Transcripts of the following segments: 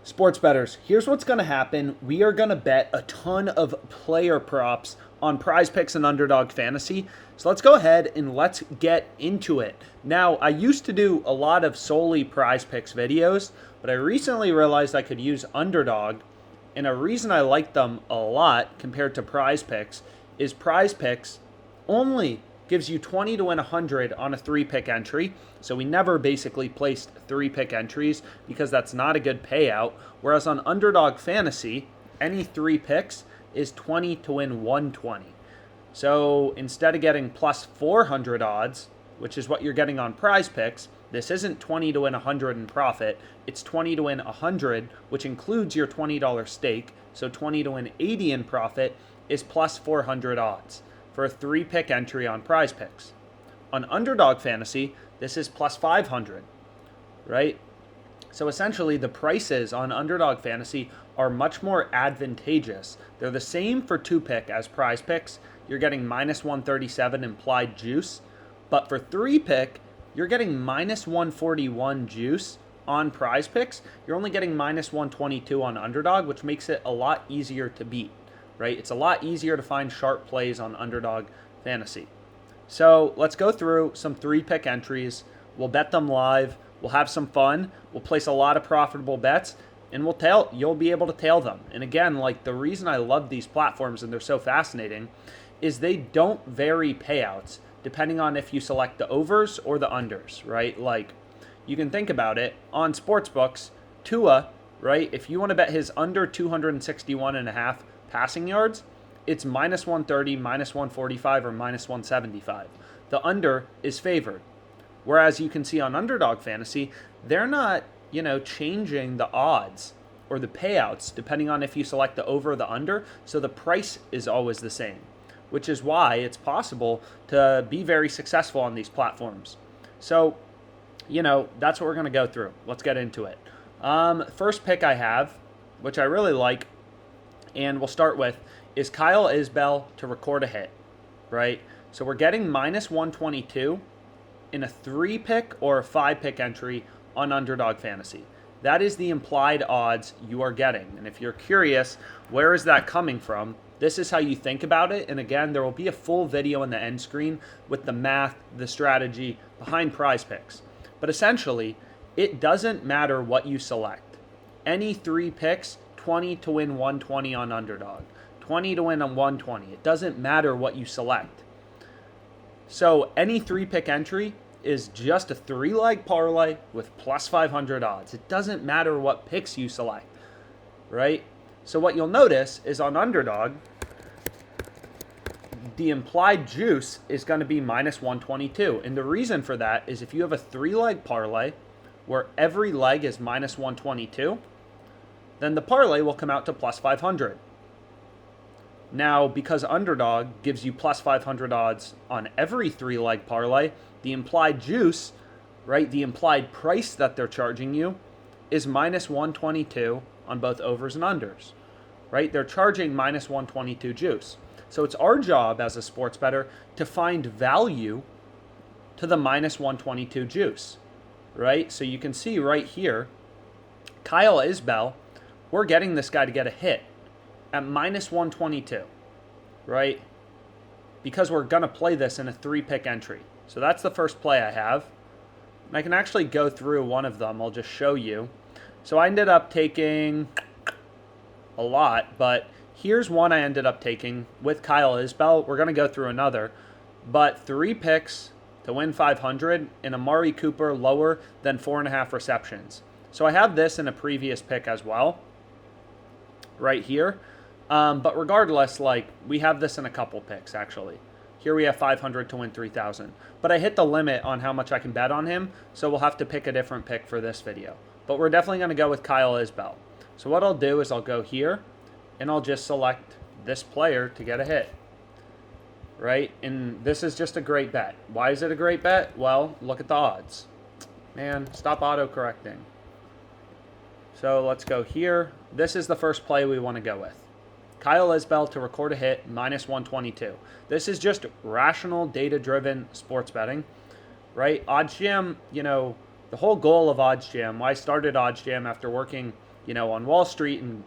Sports bettors, here's what's going to happen. We are going to bet a ton of player props on PrizePicks and Underdog Fantasy. So let's go ahead and let's get into it. Now, I used to do a lot of solely PrizePicks videos, but I recently realized I could use Underdog. And a reason I like them a lot compared to PrizePicks is PrizePicks only gives you 20 to win 100 on a 3-pick entry. So we never basically placed 3-pick entries because that's not a good payout. Whereas on Underdog Fantasy, any 3 picks is 20 to win 120. So instead of getting plus 400 odds, which is what you're getting on PrizePicks, this isn't 20 to win 100 in profit. It's 20 to win 100, which includes your $20 stake. So 20 to win 80 in profit is plus 400 odds for a 3-pick entry on PrizePicks. On Underdog Fantasy, this is plus 500, right? So essentially, the prices on Underdog Fantasy are much more advantageous. They're the same for 2-pick as PrizePicks. You're getting minus 137 implied juice, but for 3-pick, you're getting minus 141 juice on PrizePicks. You're only getting minus 122 on Underdog, which makes it a lot easier to beat. Right? It's a lot easier to find sharp plays on Underdog Fantasy. So let's go through some 3-pick entries. We'll bet them live. We'll have some fun. We'll place a lot of profitable bets, and you'll be able to tail them. And again, like the reason I love these platforms and they're so fascinating is they don't vary payouts depending on if you select the overs or the unders, right? Like you can think about it on sportsbooks, Tua, right? If you want to bet his under 261.5 passing yards, it's minus 130, minus 145, or minus 175. The under is favored. Whereas you can see on Underdog Fantasy, they're not, changing the odds or the payouts depending on if you select the over or the under. So the price is always the same, which is why it's possible to be very successful on these platforms. So, that's what we're going to go through. Let's get into it. First pick I have, which I really like, and we'll start with, is Kyle Isbell to record a hit, right? So we're getting minus 122 in a 3-pick or a 5-pick entry on Underdog Fantasy. That is the implied odds you are getting. And if you're curious, where is that coming from? This is how you think about it. And again, there will be a full video in the end screen with the math, the strategy behind PrizePicks. But essentially, it doesn't matter what you select. Any 3 picks, 20 to win 120 on Underdog, 20 to win on 120. It doesn't matter what you select. So any 3-pick entry is just a 3-leg parlay with plus 500 odds. It doesn't matter what picks you select, right? So what you'll notice is on Underdog, the implied juice is going to be minus 122. And the reason for that is if you have a 3-leg parlay where every leg is minus 122, then the parlay will come out to plus 500. Now, because Underdog gives you plus 500 odds on every 3-leg parlay, the implied juice, right, the implied price that they're charging you is minus 122 on both overs and unders, right? They're charging minus 122 juice. So it's our job as a sports bettor to find value to the minus 122 juice, right? So you can see right here, Kyle Isbell, we're getting this guy to get a hit at minus 122, right? Because we're going to play this in a 3-pick entry. So that's the first play I have. And I can actually go through one of them. I'll just show you. So I ended up taking a lot, but here's one I ended up taking with Kyle Isbell. We're going to go through another. But 3 picks to win 500 and Amari Cooper lower than 4.5 receptions. So I have this in a previous pick as well, right here. But regardless, we have this in a couple picks, actually. Here we have 500 to win 3,000. But I hit the limit on how much I can bet on him, so we'll have to pick a different pick for this video. But we're definitely going to go with Kyle Isbell. So what I'll do is I'll go here, and I'll just select this player to get a hit, right? And this is just a great bet. Why is it a great bet? Well, look at the odds. Man, stop auto-correcting. So let's go here. This is the first play we want to go with. Kyle Isbell to record a hit, minus 122. This is just rational, data-driven sports betting, right? OddsJam, the whole goal of OddsJam, why I started OddsJam after working on Wall Street and,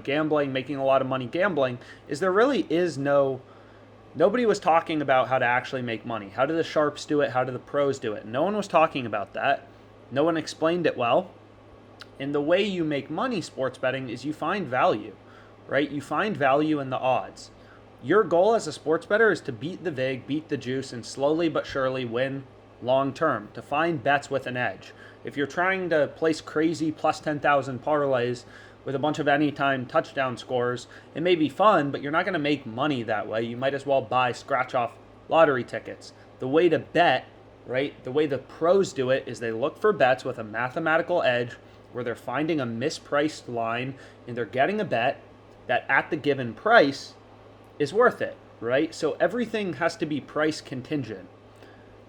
gambling, making a lot of money gambling, is there really is nobody was talking about how to actually make money. How do the sharps do it? How do the pros do it? No one was talking about that. No one explained it well. And the way you make money sports betting is you find value, right? You find value in the odds. Your goal as a sports bettor is to beat the vig, beat the juice, and slowly but surely win long term, to find bets with an edge. If you're trying to place crazy plus 10,000 parlays with a bunch of anytime touchdown scores, it may be fun, but you're not going to make money that way. You might as well buy scratch off lottery tickets. The way to bet, right, the way the pros do it is they look for bets with a mathematical edge where they're finding a mispriced line and they're getting a bet that at the given price is worth it, right? So everything has to be price contingent,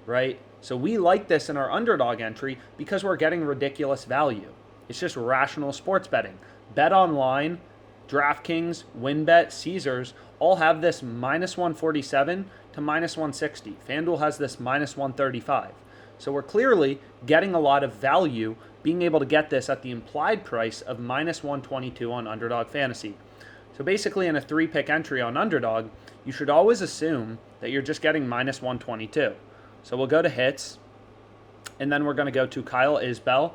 right? So we like this in our underdog entry because we're getting ridiculous value. It's just rational sports betting. Bet Online, DraftKings, WinBet, Caesars all have this minus 147 to minus 160. FanDuel has this minus 135. So we're clearly getting a lot of value being able to get this at the implied price of minus 122 on Underdog Fantasy. So basically in a 3-pick entry on Underdog, you should always assume that you're just getting minus 122. So we'll go to hits, and then we're going to go to Kyle Isbell,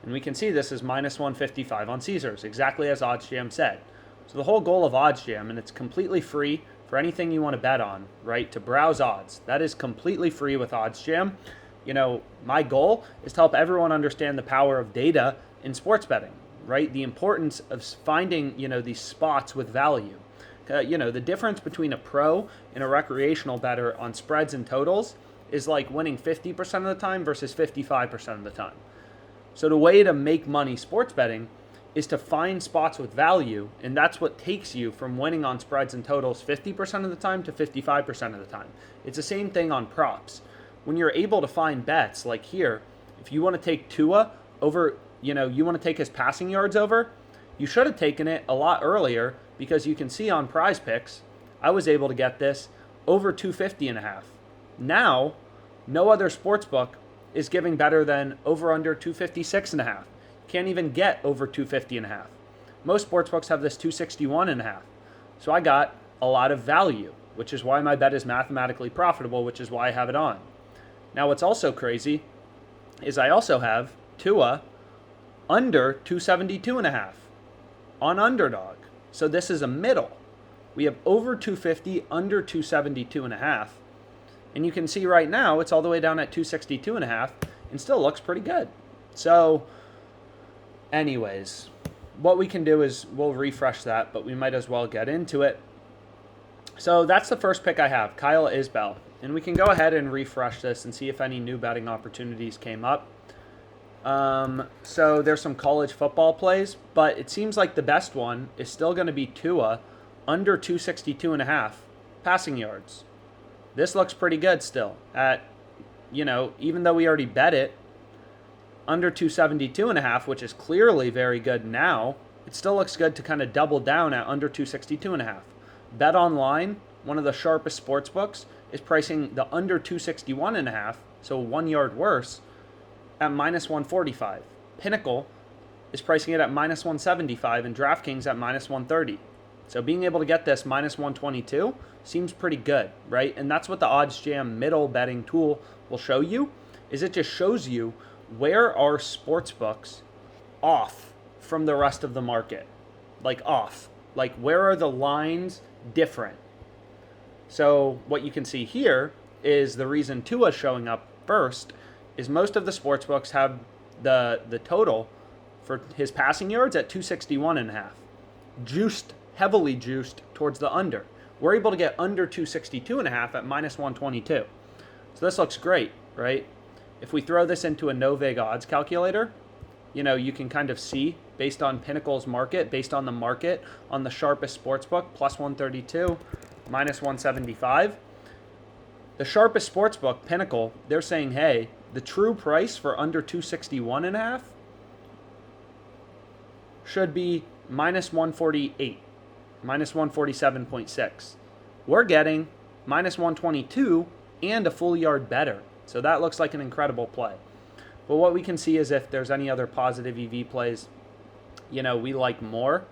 and we can see this is minus 155 on Caesars, exactly as OddsJam said. So the whole goal of OddsJam, and it's completely free for anything you want to bet on, right, to browse odds. That is completely free with OddsJam. My goal is to help everyone understand the power of data in sports betting, right? The importance of finding, these spots with value. The difference between a pro and a recreational bettor on spreads and totals is like winning 50% of the time versus 55% of the time. So the way to make money sports betting is to find spots with value, and that's what takes you from winning on spreads and totals 50% of the time to 55% of the time. It's the same thing on props. When you're able to find bets, like here, if you want to take Tua over, you want to take his passing yards over, you should have taken it a lot earlier because you can see on PrizePicks, I was able to get this over 250.5. Now, no other sportsbook is giving better than over under 256.5. Can't even get over 250.5. Most sportsbooks have this 261.5. So I got a lot of value, which is why my bet is mathematically profitable, which is why I have it on. Now, what's also crazy is I also have Tua under 272.5 on Underdog. So this is a middle. We have over 250, under 272.5. And you can see right now it's all the way down at 262.5 and still looks pretty good. So anyways, what we can do is we'll refresh that, but we might as well get into it. So that's the first pick I have, Kyle Isbell. And we can go ahead and refresh this and see if any new betting opportunities came up. So there's some college football plays, but it seems like the best one is still going to be Tua under 262.5 passing yards. This looks pretty good still at, even though we already bet it, under 272.5, which is clearly very good now, it still looks good to kind of double down at under 262.5. Bet Online, one of the sharpest sports books, is pricing the under 261.5, so 1 yard worse, at minus 145. Pinnacle is pricing it at minus 175 and DraftKings at minus 130. So being able to get this minus 122 seems pretty good, right? And that's what the OddsJam middle betting tool will show you, is it just shows you where are sports books off from the rest of the market. Like off. Like where are the lines different? So what you can see here is the reason Tua is showing up first is most of the sports books have the total for his passing yards at 261.5. Juiced, heavily juiced towards the under. We're able to get under 262.5 at minus 122. So this looks great, right? If we throw this into a no-vig odds calculator, you can kind of see based on Pinnacle's market, based on the market, on the sharpest sportsbook, plus 132, minus 175. The sharpest sportsbook, Pinnacle, they're saying, hey, the true price for under 261.5 should be minus 148, minus 147.6. We're getting minus 122 and a full yard better. So that looks like an incredible play. But what we can see is if there's any other positive EV plays, we like more.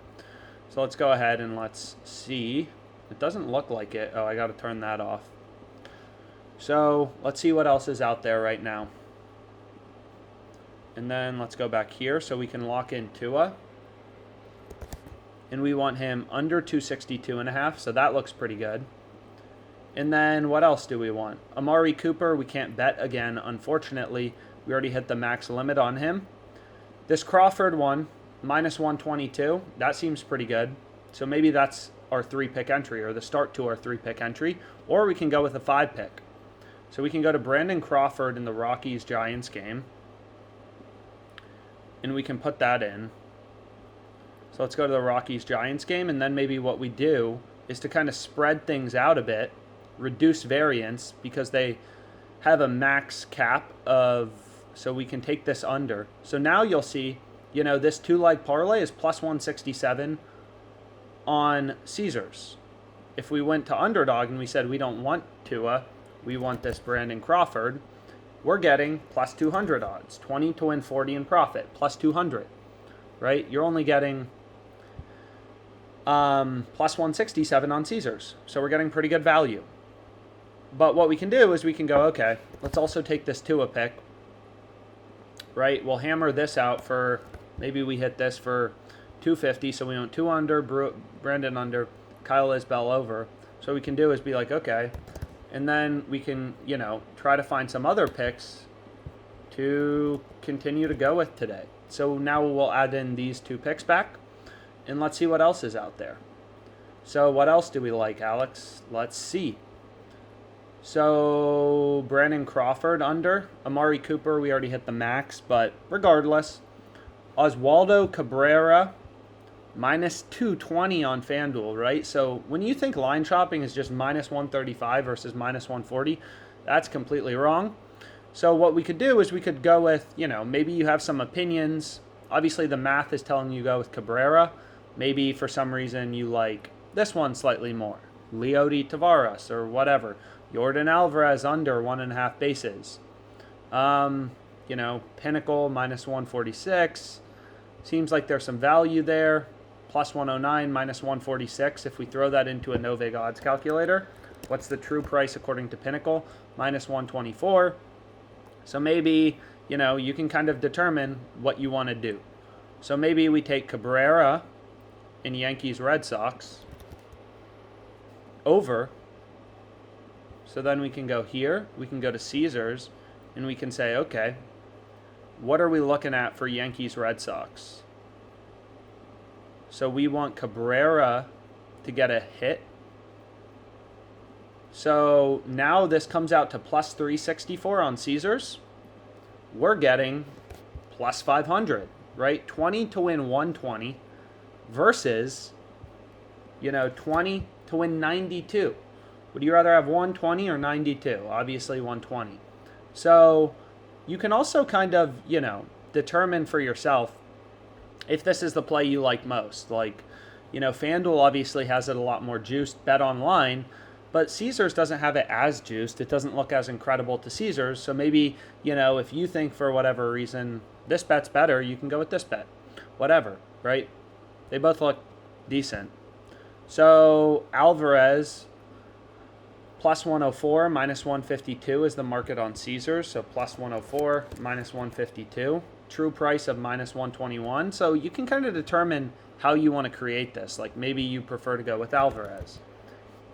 So let's go ahead and let's see. It doesn't look like it. Oh, I got to turn that off. So let's see what else is out there right now. And then let's go back here so we can lock in Tua. And we want him under 262.5, so that looks pretty good. And then what else do we want? Amari Cooper, we can't bet again, unfortunately. We already hit the max limit on him. This Crawford one, minus 122, that seems pretty good. So maybe that's our 3-pick entry, or the start to our 3-pick entry. Or we can go with a 5-pick. So we can go to Brandon Crawford in the Rockies-Giants game. And we can put that in. So let's go to the Rockies-Giants game, and then maybe what we do is to kind of spread things out a bit, reduce variance, because they have a max cap of, so we can take this under. So now you'll see, this 2-leg parlay is plus 167 on Caesars. If we went to Underdog and we said we don't want Tua, we want this Brandon Crawford, we're getting plus 200 odds, 20 to win 40 in profit, plus 200, right? You're only getting plus 167 on Caesars. So we're getting pretty good value. But what we can do is we can go, okay, let's also take this Tua pick, right? We'll hammer this out for, maybe we hit this for 250. So we want 2 under, Brandon under, Kyle Isbell over. So what we can do is be like, okay. And then we can, try to find some other picks to continue to go with today. So now we'll add in these 2 picks back, and let's see what else is out there. So what else do we like, Alex? Let's see. So Brandon Crawford under. Amari Cooper, we already hit the max, but regardless. Oswaldo Cabrera, minus 220 on FanDuel, right? So when you think line shopping is just minus 135 versus minus 140, that's completely wrong. So what we could do is we could go with, maybe you have some opinions. Obviously the math is telling you go with Cabrera. Maybe for some reason you like this one slightly more. Leody Tavares or whatever. Jordan Alvarez under 1.5 bases. Pinnacle minus 146. Seems like there's some value there. Plus 109, minus 146. If we throw that into a Novig odds calculator, what's the true price according to Pinnacle? Minus 124. So maybe, you can kind of determine what you want to do. So maybe we take Cabrera in Yankees Red Sox over. So then we can go here, we can go to Caesars, and we can say, okay, what are we looking at for Yankees Red Sox? So we want Cabrera to get a hit. So now this comes out to plus 364 on Caesars. We're getting plus 500, right? 20 to win 120 versus, 20 to win 92. Would you rather have 120 or 92? Obviously 120. So you can also kind of, determine for yourself if this is the play you like most. Like, FanDuel obviously has it a lot more juiced, bet online, but Caesars doesn't have it as juiced. It doesn't look as incredible to Caesars. So maybe, if you think for whatever reason this bet's better, you can go with this bet. Whatever, right? They both look decent. So Alvarez, plus 104, minus 152 is the market on Caesars. So plus 104, minus 152. True price of minus 121. So you can kind of determine how you want to create this. Like maybe you prefer to go with Alvarez.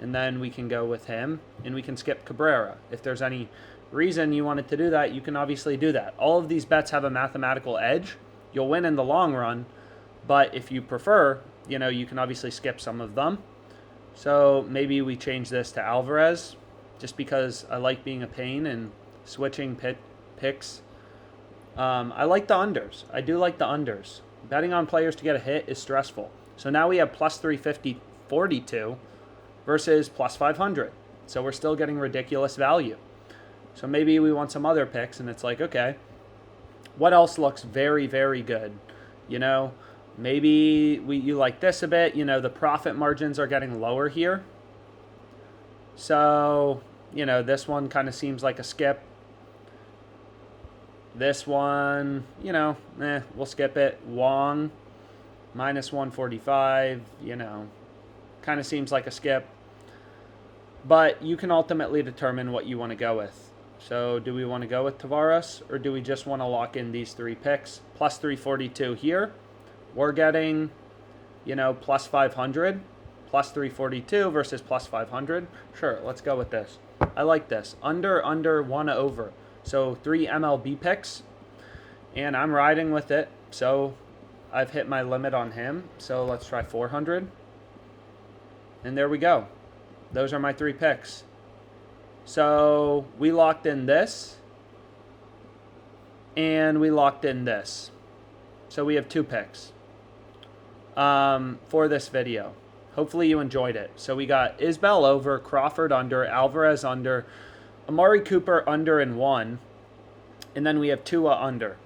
And then we can go with him, and we can skip Cabrera. If there's any reason you wanted to do that, you can obviously do that. All of these bets have a mathematical edge. You'll win in the long run. But if you prefer, you can obviously skip some of them. So maybe we change this to Alvarez just because I like being a pain and switching picks. I like the unders. I do like the unders. Betting on players to get a hit is stressful. So now we have plus 350, 42 versus plus 500. So we're still getting ridiculous value. So maybe we want some other picks, and it's like, okay, what else looks very, very good? Maybe you like this a bit. The profit margins are getting lower here. So, this one kind of seems like a skip. This one, we'll skip it. Wong, Minus 145, you know, kind of seems like a skip. But you can ultimately determine what you want to go with. So do we want to go with Tavares, or do we just want to lock in these 3 picks? Plus 342 here. We're getting, you know, plus 500. Plus 342 versus plus 500. Sure, let's go with this. I like this. Under, 1 over. So 3 MLB picks. And I'm riding with it. So I've hit my limit on him. So let's try 400. And there we go. Those are my 3 picks. So we locked in this. And we locked in this. So we have 2 picks for this video. Hopefully you enjoyed it. So we got Isbell over, Crawford under, Alvarez under, Amari Cooper under in 1. And then we have Tua under.